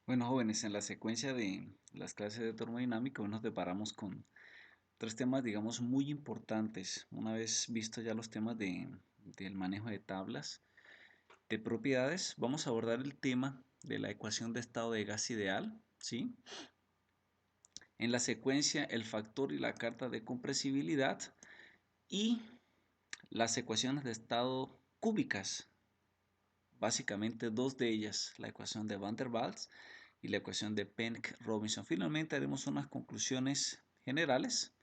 Bueno, jóvenes, en la secuencia de las clases de termodinámica hoy nos deparamos con tres temas, digamos, muy importantes. Una vez visto ya los temas del manejo de tablas de propiedades, vamos a abordar el tema de la ecuación de estado de gas ideal, ¿sí? En la secuencia, el factor y la carta de compresibilidad y las ecuaciones de estado cúbicas, básicamente dos de ellas, la ecuación de Van der Waals y la ecuación de Penck-Robinson. Finalmente haremos unas conclusiones generales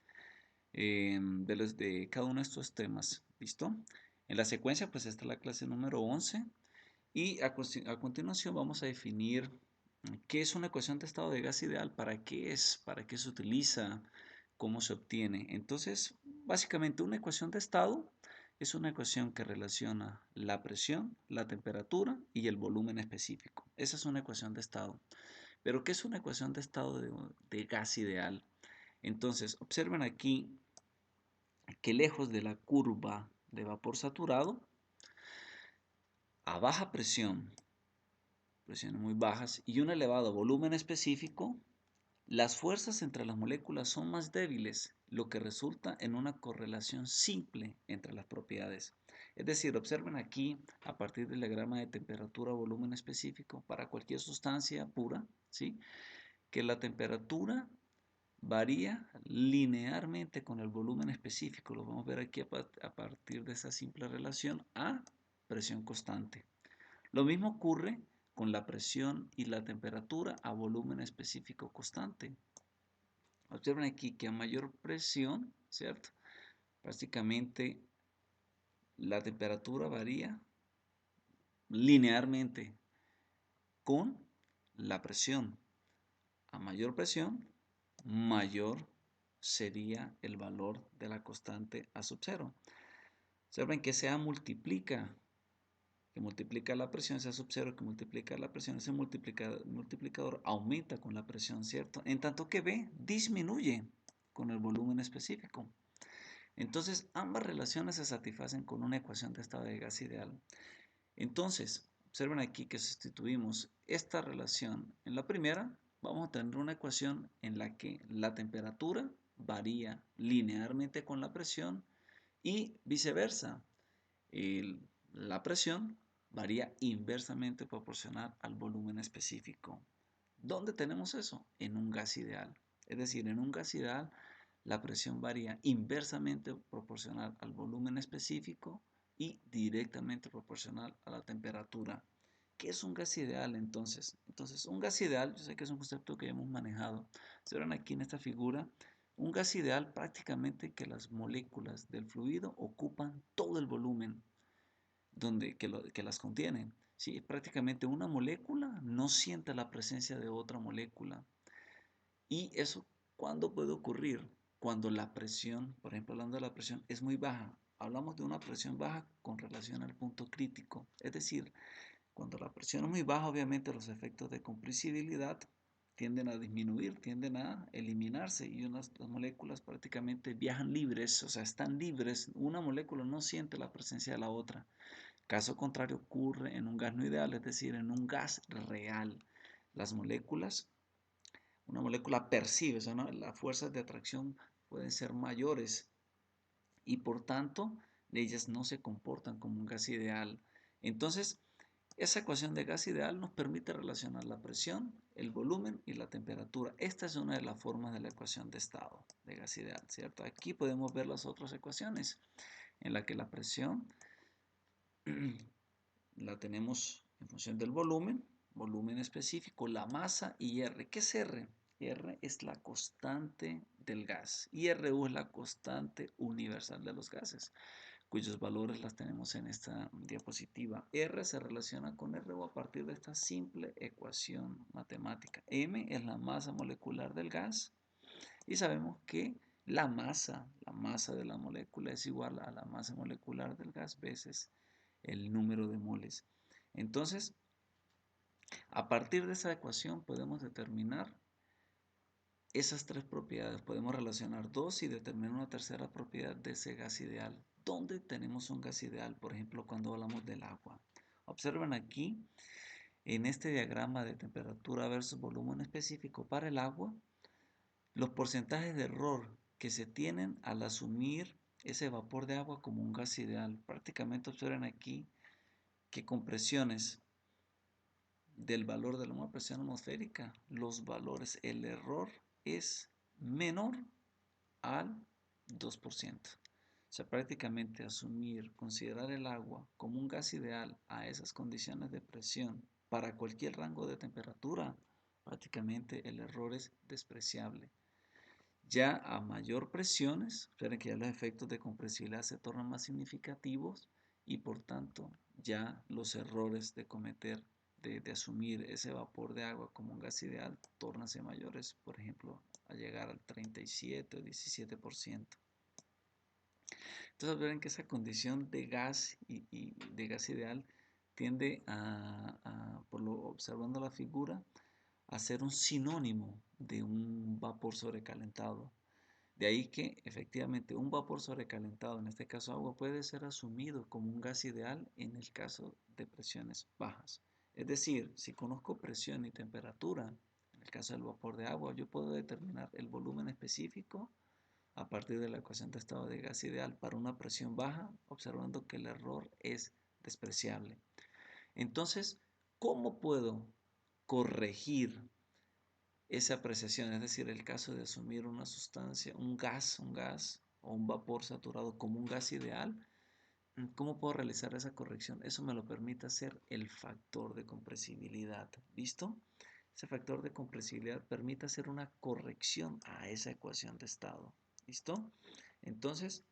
de cada uno de estos temas. ¿Listo? En la secuencia, pues esta es la clase número 11 y a continuación vamos a definir qué es una ecuación de estado de gas ideal, para qué es, para qué se utiliza, cómo se obtiene. Entonces, básicamente una ecuación de estado es una ecuación que relaciona la presión, la temperatura y el volumen específico. Esa es una ecuación de estado. Pero ¿qué es una ecuación de estado de gas ideal? Entonces, observen aquí que lejos de la curva de vapor saturado, a baja presión, presiones muy bajas y un elevado volumen específico, las fuerzas entre las moléculas son más débiles, lo que resulta en una correlación simple entre las propiedades. Es decir, observen aquí, a partir del diagrama de temperatura-volumen específico, para cualquier sustancia pura, ¿sí?, que la temperatura varía linealmente con el volumen específico. Lo vamos a ver aquí a partir de esa simple relación a presión constante. Lo mismo ocurre con la presión y la temperatura a volumen específico constante. Observen aquí que a mayor presión, ¿cierto? Prácticamente la temperatura varía linealmente con la presión. A mayor presión, mayor sería el valor de la constante A sub 0. Observen que ese A multiplica, que multiplica la presión, ese A sub 0 que multiplica la presión, ese multiplicador aumenta con la presión, ¿cierto? En tanto que B disminuye con el volumen específico. Entonces, ambas relaciones se satisfacen con una ecuación de estado de gas ideal. Entonces, observen aquí que sustituimos esta relación en la primera, vamos a tener una ecuación en la que la temperatura varía linealmente con la presión y viceversa. La presión varía inversamente proporcional al volumen específico. ¿Dónde tenemos eso? En un gas ideal. Es decir, en un gas ideal la presión varía inversamente proporcional al volumen específico y directamente proporcional a la temperatura. ¿Qué es un gas ideal entonces? Entonces, un gas ideal, yo sé que es un concepto que hemos manejado. Se ven aquí en esta figura, un gas ideal prácticamente que las moléculas del fluido ocupan todo el volumen que las contienen. ¿Sí? Prácticamente una molécula no siente la presencia de otra molécula. ¿Y eso cuándo puede ocurrir? Cuando la presión, por ejemplo, hablando de la presión, es muy baja. Hablamos de una presión baja con relación al punto crítico. Es decir, cuando la presión es muy baja, obviamente los efectos de compresibilidad tienden a disminuir, tienden a eliminarse y las moléculas prácticamente viajan libres, o sea, están libres. Una molécula no siente la presencia de la otra. Caso contrario ocurre en un gas no ideal, es decir, en un gas real. Las moléculas, una molécula percibe, o sea, ¿no?, las fuerzas de atracción pueden ser mayores y por tanto ellas no se comportan como un gas ideal. Entonces, esa ecuación de gas ideal nos permite relacionar la presión, el volumen y la temperatura. Esta es una de las formas de la ecuación de estado de gas ideal, ¿cierto? Aquí podemos ver las otras ecuaciones en la que la presión la tenemos en función del volumen, volumen específico, la masa y R. ¿Qué es R? R es la constante del gas y RU es la constante universal de los gases, cuyos valores las tenemos en esta diapositiva. R se relaciona con RU a partir de esta simple ecuación matemática. M es la masa molecular del gas y sabemos que la masa de la molécula es igual a la masa molecular del gas veces el número de moles. Entonces, a partir de esa ecuación podemos determinar esas tres propiedades. Podemos relacionar dos y determinar una tercera propiedad de ese gas ideal. ¿Dónde tenemos un gas ideal? Por ejemplo, cuando hablamos del agua. Observen aquí En este diagrama de temperatura versus volumen específico para el agua, los porcentajes de error que se tienen al asumir ese vapor de agua como un gas ideal. Prácticamente observen aquí que con presiones del valor de la presión atmosférica, los valores, el error es menor al 2%. O sea, prácticamente asumir, considerar el agua como un gas ideal a esas condiciones de presión para cualquier rango de temperatura, prácticamente el error es despreciable. Ya a mayor presiones, esperen que ya los efectos de compresibilidad se tornan más significativos y por tanto ya los errores de cometer, de asumir ese vapor de agua como un gas ideal, tornanse mayores, por ejemplo, a llegar al 37 o 17%. Entonces ven que esa condición de gas y de gas ideal tiende observando la figura, a ser un sinónimo de un vapor sobrecalentado. De ahí que efectivamente un vapor sobrecalentado, en este caso agua, puede ser asumido como un gas ideal en el caso de presiones bajas. Es decir, si conozco presión y temperatura, en el caso del vapor de agua, yo puedo determinar el volumen específico a partir de la ecuación de estado de gas ideal para una presión baja, observando que el error es despreciable. Entonces, ¿cómo puedo corregir esa apreciación? Es decir, el caso de asumir una sustancia, un gas o un vapor saturado como un gas ideal, ¿cómo puedo realizar esa corrección? Eso me lo permite hacer el factor de compresibilidad. ¿Listo? Ese factor de compresibilidad permite hacer una corrección a esa ecuación de estado. ¿Listo? Entonces,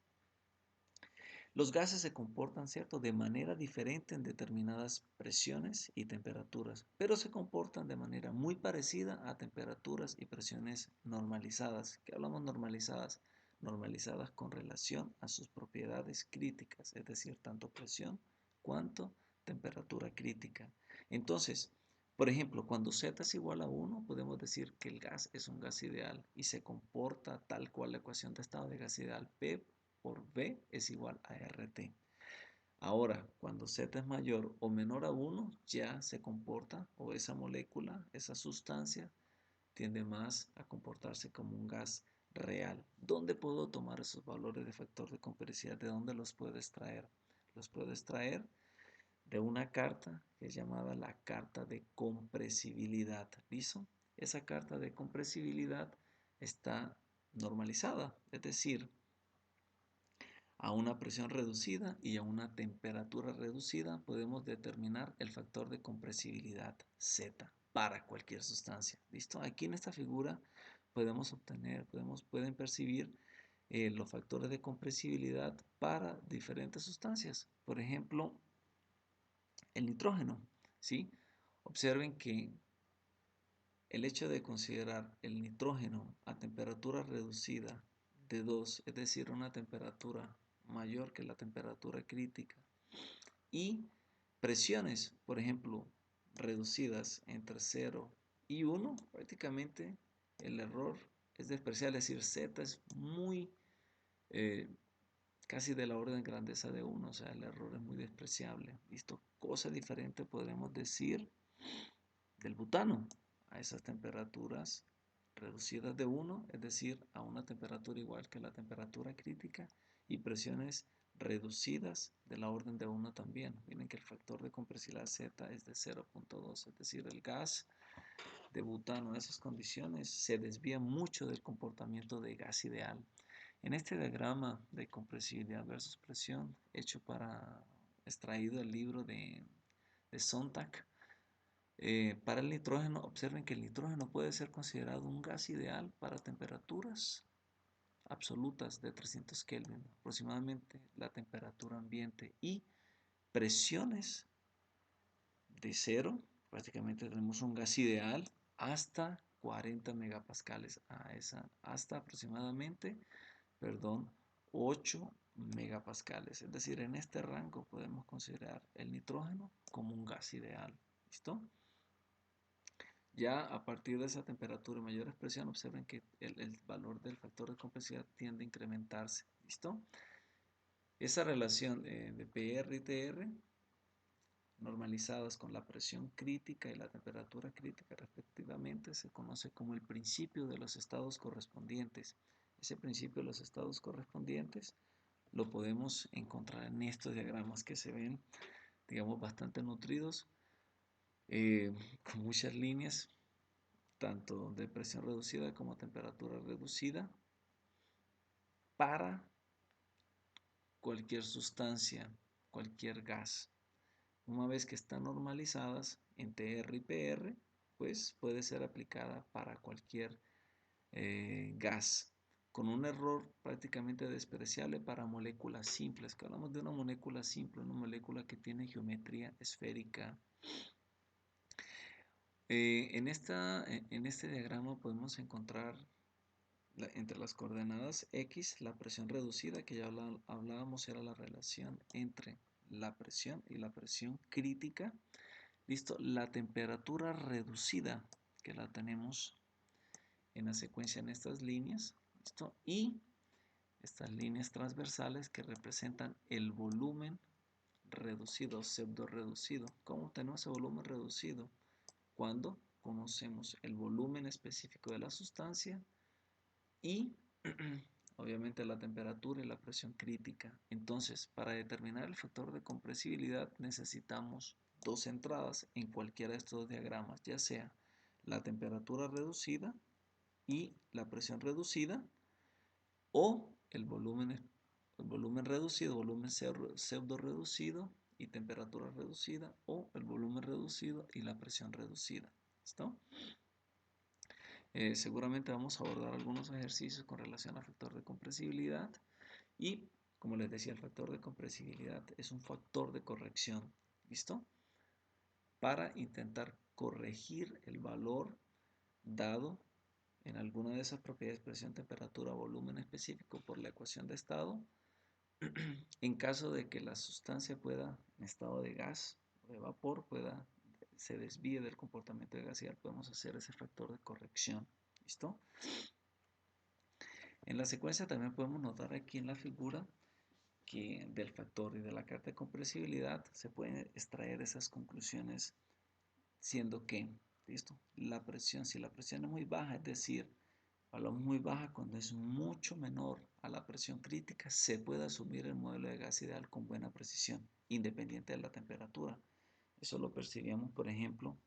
los gases se comportan, ¿cierto?, de manera diferente en determinadas presiones y temperaturas, pero se comportan de manera muy parecida a temperaturas y presiones normalizadas. ¿Qué hablamos normalizadas? Normalizadas con relación a sus propiedades críticas, es decir, tanto presión cuanto temperatura crítica. Entonces, por ejemplo, cuando Z es igual a 1, podemos decir que el gas es un gas ideal y se comporta tal cual la ecuación de estado de gas ideal, P por V es igual a RT. Ahora, cuando Z es mayor o menor a 1, ya se comporta, o esa molécula, esa sustancia, tiende más a comportarse como un gas real. ¿Dónde puedo tomar esos valores de factor de compresibilidad? ¿De dónde los puedo extraer? Los puedo extraer de una carta que es llamada la carta de compresibilidad. ¿Listo? Esa carta de compresibilidad está normalizada, es decir, a una presión reducida y a una temperatura reducida podemos determinar el factor de compresibilidad Z para cualquier sustancia. ¿Listo? Aquí en esta figura podemos obtener, pueden percibir los factores de compresibilidad para diferentes sustancias. Por ejemplo, el nitrógeno. ¿Sí? Observen que el hecho de considerar el nitrógeno a temperatura reducida de 2, es decir, una temperatura mayor que la temperatura crítica, y presiones, por ejemplo, reducidas entre 0 y 1, prácticamente el error es despreciable, es decir, Z es muy casi de la orden de grandeza de 1, o sea, el error es muy despreciable. ¿Listo? Cosa diferente podremos decir del butano a esas temperaturas reducidas de 1, es decir, a una temperatura igual que la temperatura crítica, y presiones reducidas de la orden de 1 también. Miren que el factor de compresibilidad Z es de 0.2, es decir, el gas de butano en esas condiciones se desvía mucho del comportamiento de gas ideal. En este diagrama de compresibilidad versus presión, extraído del libro de Sontag, para el nitrógeno, observen que el nitrógeno puede ser considerado un gas ideal para temperaturas absolutas de 300 Kelvin, aproximadamente la temperatura ambiente, y presiones de 0, prácticamente tenemos un gas ideal, hasta 40 megapascales, hasta aproximadamente, 8 megapascales. Es decir, en este rango podemos considerar el nitrógeno como un gas ideal. ¿Listo? Ya a partir de esa temperatura y mayor presión, observen que el valor del factor de compresibilidad tiende a incrementarse. ¿Listo? Esa relación de PR y TR normalizadas con la presión crítica y la temperatura crítica respectivamente, se conoce como el principio de los estados correspondientes. Ese principio de los estados correspondientes lo podemos encontrar en estos diagramas que se ven, digamos, bastante nutridos, con muchas líneas, tanto de presión reducida como temperatura reducida, para cualquier sustancia, cualquier gas. Una vez que están normalizadas en TR y PR, pues puede ser aplicada para cualquier gas, con un error prácticamente despreciable para moléculas simples. Que hablamos de una molécula simple, una molécula que tiene geometría esférica. En este diagrama podemos encontrar entre las coordenadas X la presión reducida, que ya hablábamos era la relación entre la presión y la presión crítica. Listo, la temperatura reducida, que la tenemos en la secuencia en estas líneas. Listo, y estas líneas transversales que representan el volumen reducido, pseudo reducido. ¿Cómo tenemos ese volumen reducido? Cuando conocemos el volumen específico de la sustancia y obviamente la temperatura y la presión crítica. Entonces, para determinar el factor de compresibilidad necesitamos dos entradas en cualquiera de estos diagramas, ya sea la temperatura reducida y la presión reducida, o el volumen reducido, volumen pseudo reducido y temperatura reducida, o el volumen reducido y la presión reducida. ¿Listo? Seguramente vamos a abordar algunos ejercicios con relación al factor de compresibilidad y, como les decía, el factor de compresibilidad es un factor de corrección, ¿listo? Para intentar corregir el valor dado en alguna de esas propiedades, presión, temperatura, volumen específico por la ecuación de estado, en caso de que la sustancia pueda, en estado de gas o de vapor, se desvíe del comportamiento de gaseal, podemos hacer ese factor de corrección. ¿Listo? En la secuencia también podemos notar aquí en la figura que del factor y de la carta de compresibilidad se pueden extraer esas conclusiones, siendo que, ¿listo? La presión, si la presión es muy baja, es decir, hablamos muy baja cuando es mucho menor a la presión crítica, se puede asumir el modelo de gas ideal con buena precisión, independiente de la temperatura. Eso lo percibíamos, por ejemplo,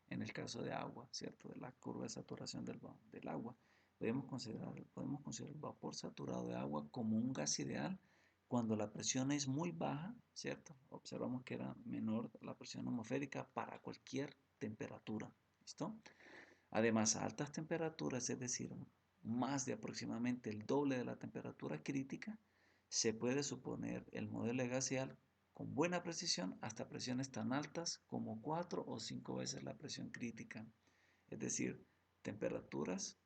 en el caso de agua, ¿cierto? De la curva de saturación del agua. Podemos considerar el vapor saturado de agua como un gas ideal cuando la presión es muy baja, ¿cierto? Observamos que era menor la presión atmosférica para cualquier temperatura, ¿listo? Además, a altas temperaturas, es decir, más de aproximadamente el doble de la temperatura crítica, se puede suponer el modelo de gas ideal con buena precisión hasta presiones tan altas como 4 o 5 veces la presión crítica. Es decir, temperaturas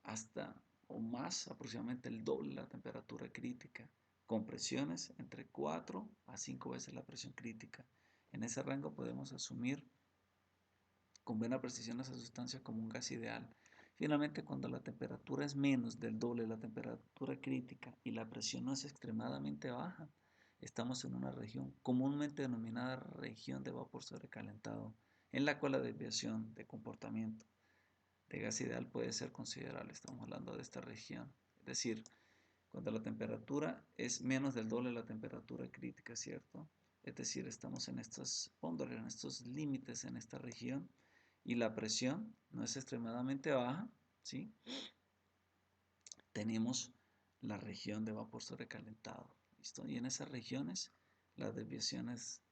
hasta o más, aproximadamente el doble de la temperatura crítica, con presiones entre 4 a 5 veces la presión crítica. En ese rango podemos asumir con buena precisión esa sustancia como un gas ideal. Finalmente, cuando la temperatura es menos del doble de la temperatura crítica y la presión no es extremadamente baja, estamos en una región comúnmente denominada región de vapor sobrecalentado, en la cual la desviación de comportamiento de gas ideal puede ser considerable. Estamos hablando de esta región. Es decir, cuando la temperatura es menos del doble de la temperatura crítica, ¿cierto? Es decir, estamos en estos boundaries, en estos límites en esta región, y la presión no es extremadamente baja, ¿sí? Tenemos la región de vapor sobrecalentado, ¿listo? Y en esas regiones las desviaciones,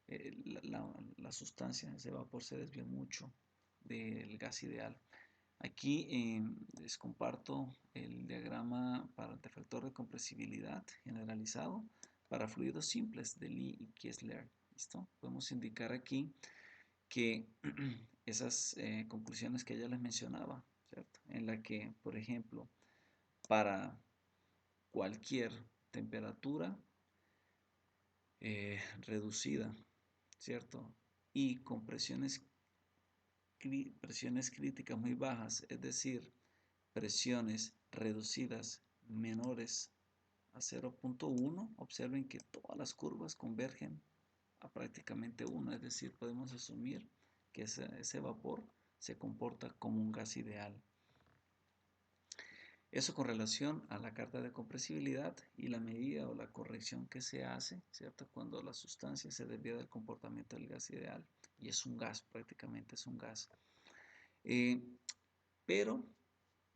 la sustancia, ese vapor se desvía mucho del gas ideal. Aquí les comparto el diagrama para el factor de compresibilidad generalizado para fluidos simples de Lee y Kessler. ¿Listo? Podemos indicar aquí que esas conclusiones que ya les mencionaba, ¿cierto? En la que, por ejemplo, para cualquier temperatura reducida, ¿cierto? Y con presiones críticas muy bajas, es decir, presiones reducidas menores a 0.1, observen que todas las curvas convergen a prácticamente 1, es decir, podemos asumir que ese vapor se comporta como un gas ideal. Eso con relación a la carta de compresibilidad y la medida o la corrección que se hace, ¿cierto? Cuando la sustancia se desvía del comportamiento del gas ideal y es un gas, prácticamente es un gas. Pero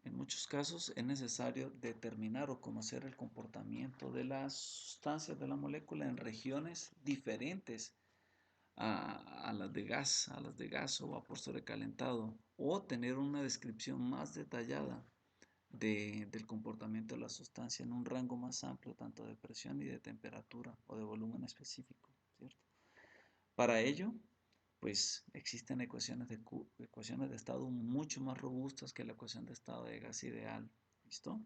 en muchos casos es necesario determinar o conocer el comportamiento de las sustancias de la molécula en regiones diferentes a las de gas o vapor sobrecalentado, o tener una descripción más detallada del comportamiento de la sustancia en un rango más amplio, tanto de presión y de temperatura o de volumen específico, ¿cierto? Para ello, pues existen ecuaciones de estado mucho más robustas que la ecuación de estado de gas ideal, ¿listo?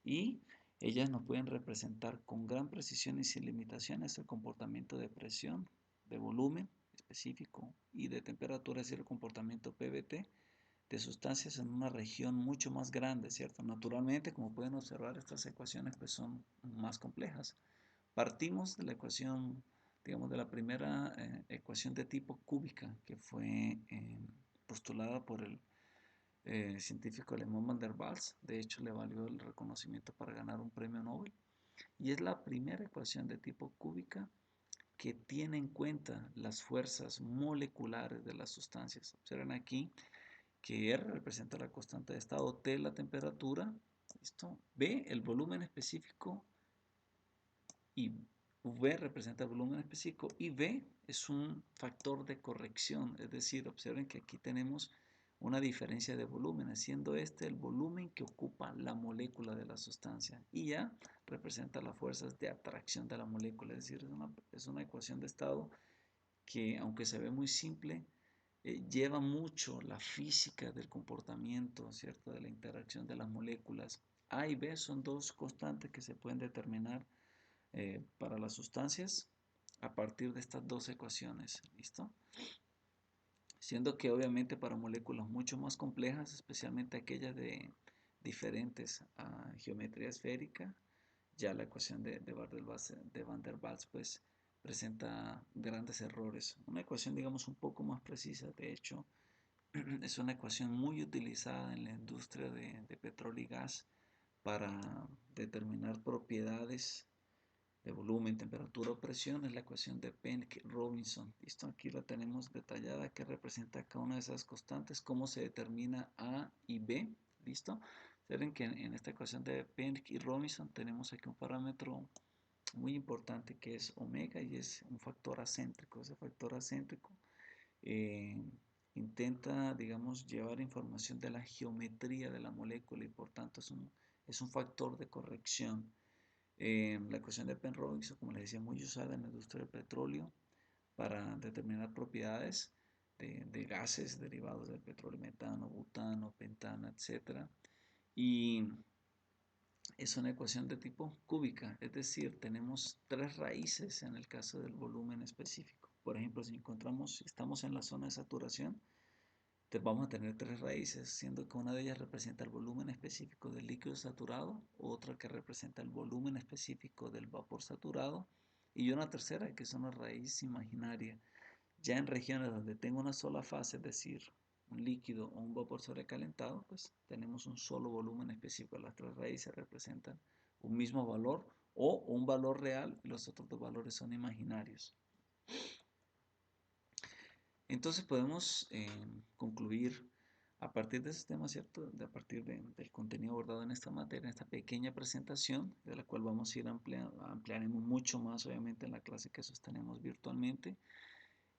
Y ellas nos pueden representar con gran precisión y sin limitaciones el comportamiento de presión, de volumen específico y de temperatura, es decir, el comportamiento PVT de sustancias en una región mucho más grande, ¿cierto? Naturalmente, como pueden observar, estas ecuaciones pues son más complejas. Partimos de la ecuación, digamos, de la primera ecuación de tipo cúbica que fue postulada por el científico alemán Van der Waals. De hecho, le valió el reconocimiento para ganar un premio Nobel. Y es la primera ecuación de tipo cúbica que tiene en cuenta las fuerzas moleculares de las sustancias. Observen aquí que R representa la constante de estado, T la temperatura, ¿listo? B el volumen específico y V representa el volumen específico y V es un factor de corrección, es decir, observen que aquí tenemos una diferencia de volumen, siendo este el volumen que ocupa la molécula de la sustancia y ya representa las fuerzas de atracción de la molécula, es decir, es una ecuación de estado que aunque se ve muy simple, lleva mucho la física del comportamiento, ¿cierto? De la interacción de las moléculas. A y B son dos constantes que se pueden determinar para las sustancias a partir de estas dos ecuaciones, ¿listo? Siendo que obviamente para moléculas mucho más complejas, especialmente aquellas de diferentes a geometría esférica, ya la ecuación de Van der Waals pues presenta grandes errores. Una ecuación digamos un poco más precisa, de hecho, es una ecuación muy utilizada en la industria de petróleo y gas para determinar propiedades de volumen, temperatura o presión, es la ecuación de Penck-Robinson. ¿Listo? Aquí la tenemos detallada que representa cada una de esas constantes, cómo se determina A y B. ¿Listo? Saben que en esta ecuación de Penck y Robinson tenemos aquí un parámetro muy importante que es omega y es un factor acéntrico. Ese factor acéntrico eh, intenta, digamos, llevar información de la geometría de la molécula y por tanto es un factor de corrección. La ecuación de Penrose, como les decía, muy usada en la industria del petróleo para determinar propiedades de gases derivados del petróleo, metano, butano, pentano, etc. Y es una ecuación de tipo cúbica, es decir, tenemos tres raíces en el caso del volumen específico. Por ejemplo, si estamos en la zona de saturación, vamos a tener tres raíces, siendo que una de ellas representa el volumen específico del líquido saturado, otra que representa el volumen específico del vapor saturado y una tercera que es una raíz imaginaria. Ya en regiones donde tengo una sola fase, es decir, un líquido o un vapor sobrecalentado, pues tenemos un solo volumen específico. Las tres raíces representan un mismo valor o un valor real y los otros dos valores son imaginarios. Entonces podemos concluir a partir de ese tema, ¿cierto? A partir del contenido abordado en esta materia, en esta pequeña presentación, de la cual vamos a ir ampliaremos mucho más, obviamente, en la clase que sostenemos virtualmente,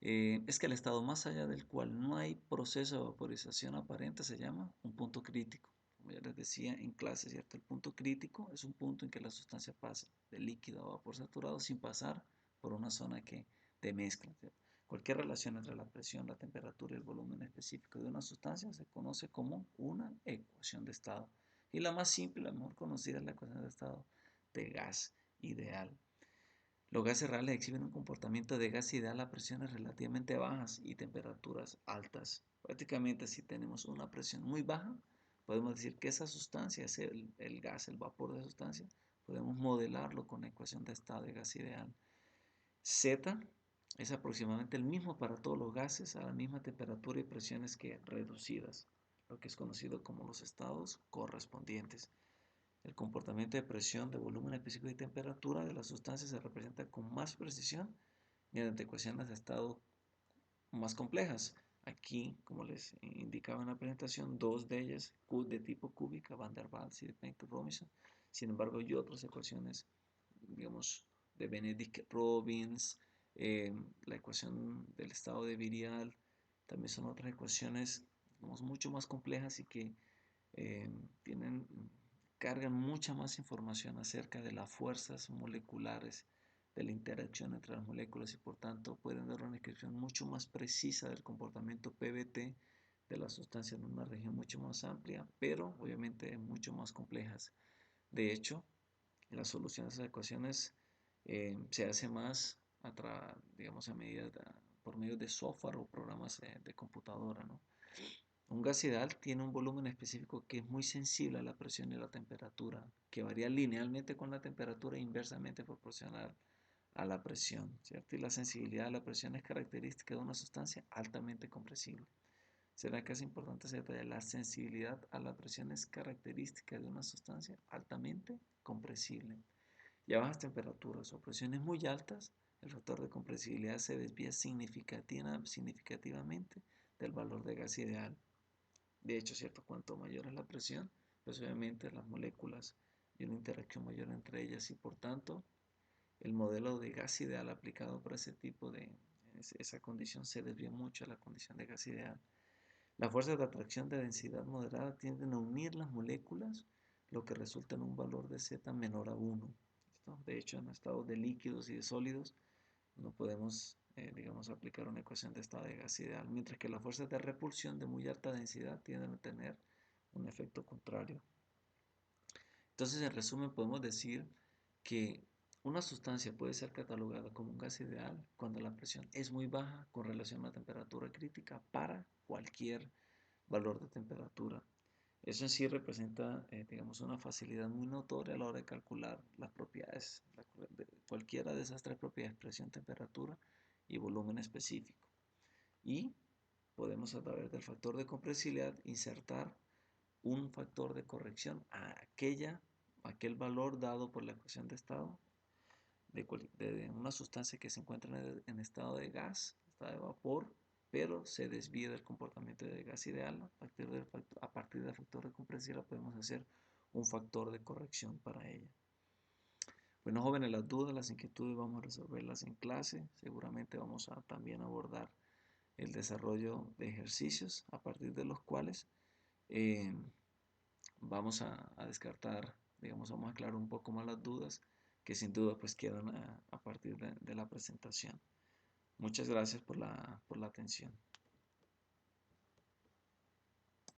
es que el estado más allá del cual no hay proceso de vaporización aparente se llama un punto crítico. Como ya les decía en clase, ¿cierto? El punto crítico es un punto en que la sustancia pasa de líquido a vapor saturado sin pasar por una zona de mezcla, ¿cierto? Cualquier relación entre la presión, la temperatura y el volumen específico de una sustancia se conoce como una ecuación de estado. Y la más simple, la mejor conocida es la ecuación de estado de gas ideal. Los gases reales exhiben un comportamiento de gas ideal a presiones relativamente bajas y temperaturas altas. Prácticamente si tenemos una presión muy baja, podemos decir que esa sustancia, es el gas, el vapor de sustancia, podemos modelarlo con la ecuación de estado de gas ideal. Z es aproximadamente el mismo para todos los gases a la misma temperatura y presiones que reducidas, lo que es conocido como los estados correspondientes. El comportamiento de presión, de volumen específico y temperatura de la sustancia se representa con más precisión mediante ecuaciones de estado más complejas. Aquí, como les indicaba en la presentación, dos de ellas de tipo cúbica, Van der Waals y de Benedict-Robinson. Sin embargo, hay otras ecuaciones, digamos, de Benedict-Robbins, la ecuación del estado de virial, también son otras ecuaciones, digamos, mucho más complejas y que eh, tienen, cargan mucha más información acerca de las fuerzas moleculares, de la interacción entre las moléculas y por tanto pueden dar una descripción mucho más precisa del comportamiento PBT de la sustancia en una región mucho más amplia, pero obviamente mucho más complejas. De hecho, la solución de esas ecuaciones se hace más digamos, por medio de software o programas de computadora, ¿no? Un gas ideal tiene un volumen específico que es muy sensible a la presión y la temperatura, que varía linealmente con la temperatura e inversamente proporcional a la presión, ¿cierto? Y la sensibilidad a la presión es característica de una sustancia altamente compresible. ¿Será que es importante ese detalle? La sensibilidad a la presión es característica de una sustancia altamente compresible. Y a bajas temperaturas o presiones muy altas, el factor de compresibilidad se desvía significativamente del valor de gas ideal. De hecho, ¿cierto? Cuanto mayor es la presión, pues obviamente las moléculas y una interacción mayor entre ellas y por tanto el modelo de gas ideal aplicado para ese tipo de esa condición se desvía mucho a la condición de gas ideal. Las fuerzas de atracción de densidad moderada tienden a unir las moléculas, lo que resulta en un valor de Z menor a 1. ¿Listo? De hecho, en estados de líquidos y de sólidos no podemos, digamos, aplicar una ecuación de estado de gas ideal, mientras que las fuerzas de repulsión de muy alta densidad tienden a tener un efecto contrario. Entonces, en resumen, podemos decir que una sustancia puede ser catalogada como un gas ideal cuando la presión es muy baja con relación a la temperatura crítica para cualquier valor de temperatura. Eso en sí representa, digamos, una facilidad muy notoria a la hora de calcular las propiedades, de cualquiera de esas tres propiedades, presión, temperatura y volumen específico. Y podemos a través del factor de compresibilidad insertar un factor de corrección a aquel valor dado por la ecuación de estado de una sustancia que se encuentra en estado de gas, estado de vapor, pero se desvía del comportamiento de gas ideal. A partir del factor de compresión podemos hacer un factor de corrección para ella. Bueno, jóvenes, las dudas, las inquietudes vamos a resolverlas en clase. Seguramente vamos a también abordar el desarrollo de ejercicios a partir de los cuales eh, vamos a descartar, digamos, vamos a aclarar un poco más las dudas que sin duda pues quedan a partir de la presentación. Muchas gracias por la atención.